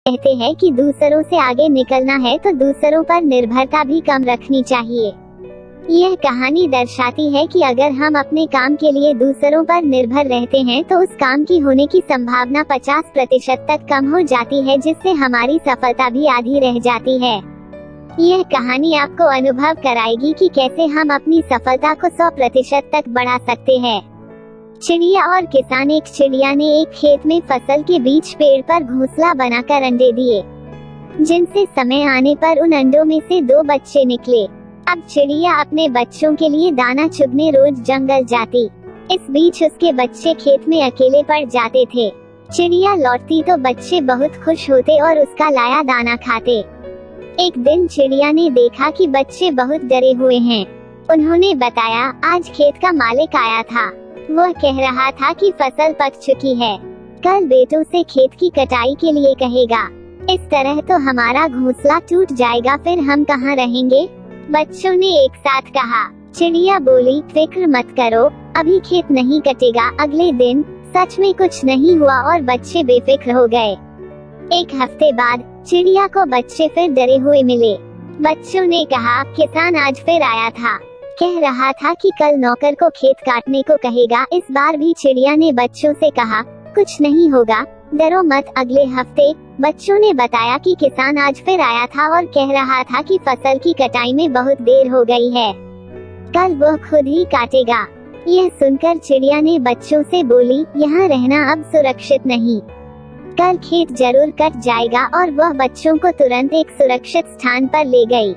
कहते हैं कि दूसरों से आगे निकलना है तो दूसरों पर निर्भरता भी कम रखनी चाहिए। यह कहानी दर्शाती है कि अगर हम अपने काम के लिए दूसरों पर निर्भर रहते हैं तो उस काम की होने की संभावना 50% तक कम हो जाती है, जिससे हमारी सफलता भी आधी रह जाती है। यह कहानी आपको अनुभव कराएगी कि कैसे हम अपनी सफलता को 100% तक बढ़ा सकते हैं। चिड़िया और किसान। एक चिड़िया ने एक खेत में फसल के बीच पेड़ पर घोंसला बनाकर अंडे दिए, जिनसे समय आने पर उन अंडों में से 2 बच्चे निकले। अब चिड़िया अपने बच्चों के लिए दाना चुगने रोज जंगल जाती। इस बीच उसके बच्चे खेत में अकेले पड़ जाते थे। चिड़िया लौटती तो बच्चे बहुत खुश होते और उसका लाया दाना खाते। एक दिन चिड़िया ने देखा कि बच्चे बहुत डरे हुए हैं। उन्होंने बताया, आज खेत का मालिक आया था। वह कह रहा था कि फसल पक चुकी है, कल बेटों से खेत की कटाई के लिए कहेगा। इस तरह तो हमारा घोंसला टूट जाएगा, फिर हम कहाँ रहेंगे? बच्चों ने एक साथ कहा। चिड़िया बोली, फिक्र मत करो, अभी खेत नहीं कटेगा। अगले दिन सच में कुछ नहीं हुआ और बच्चे बेफिक्र हो गए। एक हफ्ते बाद चिड़िया को बच्चे फिर डरे हुए मिले। बच्चों ने कहा, किसान आज फिर आया था, कह रहा था कि कल नौकर को खेत काटने को कहेगा। इस बार भी चिड़िया ने बच्चों से कहा, कुछ नहीं होगा, डरो मत। अगले हफ्ते बच्चों ने बताया कि किसान आज फिर आया था और कह रहा था कि फसल की कटाई में बहुत देर हो गई है, कल वह खुद ही काटेगा। यह सुनकर चिड़िया ने बच्चों से बोली, यहाँ रहना अब सुरक्षित नहीं, कल खेत जरूर कट जाएगा। और वह बच्चों को तुरंत एक सुरक्षित स्थान पर ले गई।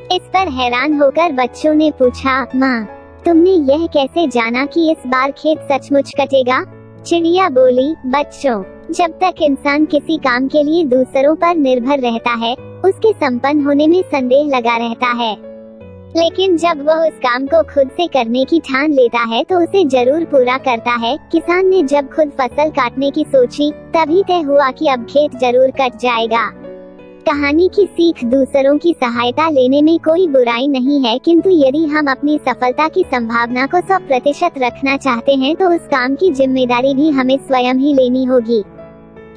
इस पर हैरान होकर बच्चों ने पूछा, माँ, तुमने यह कैसे जाना कि इस बार खेत सचमुच कटेगा? चिड़िया बोली, बच्चों, जब तक इंसान किसी काम के लिए दूसरों पर निर्भर रहता है, उसके संपन्न होने में संदेह लगा रहता है, लेकिन जब वह उस काम को खुद से करने की ठान लेता है तो उसे जरूर पूरा करता है। किसान ने जब खुद फसल काटने की सोची, तभी तय हुआ कि अब खेत जरूर कट जाएगा। कहानी की सीख, दूसरों की सहायता लेने में कोई बुराई नहीं है, किंतु यदि हम अपनी सफलता की संभावना को 100% रखना चाहते हैं तो उस काम की जिम्मेदारी भी हमें स्वयं ही लेनी होगी।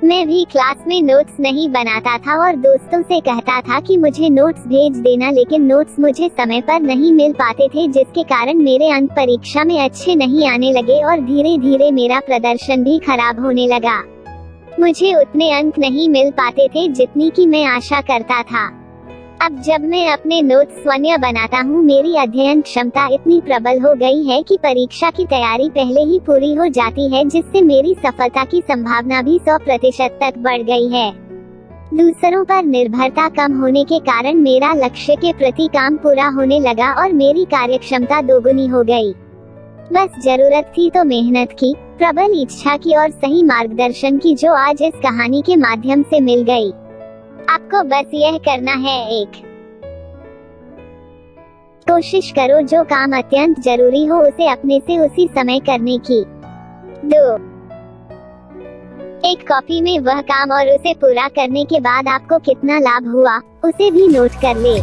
मैं भी क्लास में नोट्स नहीं बनाता था और दोस्तों से कहता था कि मुझे नोट्स भेज देना, लेकिन नोट्स मुझे समय पर नहीं मिल पाते थे, जिसके कारण मेरे अंक परीक्षा में अच्छे नहीं आने लगे और धीरे धीरे मेरा प्रदर्शन भी खराब होने लगा। मुझे उतने अंक नहीं मिल पाते थे जितनी की मैं आशा करता था। अब जब मैं अपने नोट्स स्वयं बनाता हूँ, मेरी अध्ययन क्षमता इतनी प्रबल हो गई है कि परीक्षा की तैयारी पहले ही पूरी हो जाती है, जिससे मेरी सफलता की संभावना भी 100% तक बढ़ गई है। दूसरों पर निर्भरता कम होने के कारण मेरा लक्ष्य के प्रति काम पूरा होने लगा और मेरी कार्यक्षमता दोगुनी हो गई। बस जरूरत थी तो मेहनत की, प्रबल इच्छा की और सही मार्गदर्शन की, जो आज इस कहानी के माध्यम से मिल गई। आपको बस यह करना है, एक कोशिश करो जो काम अत्यंत जरूरी हो उसे अपने से उसी समय करने की। 2 एक कॉपी में वह काम और उसे पूरा करने के बाद आपको कितना लाभ हुआ, उसे भी नोट कर ले।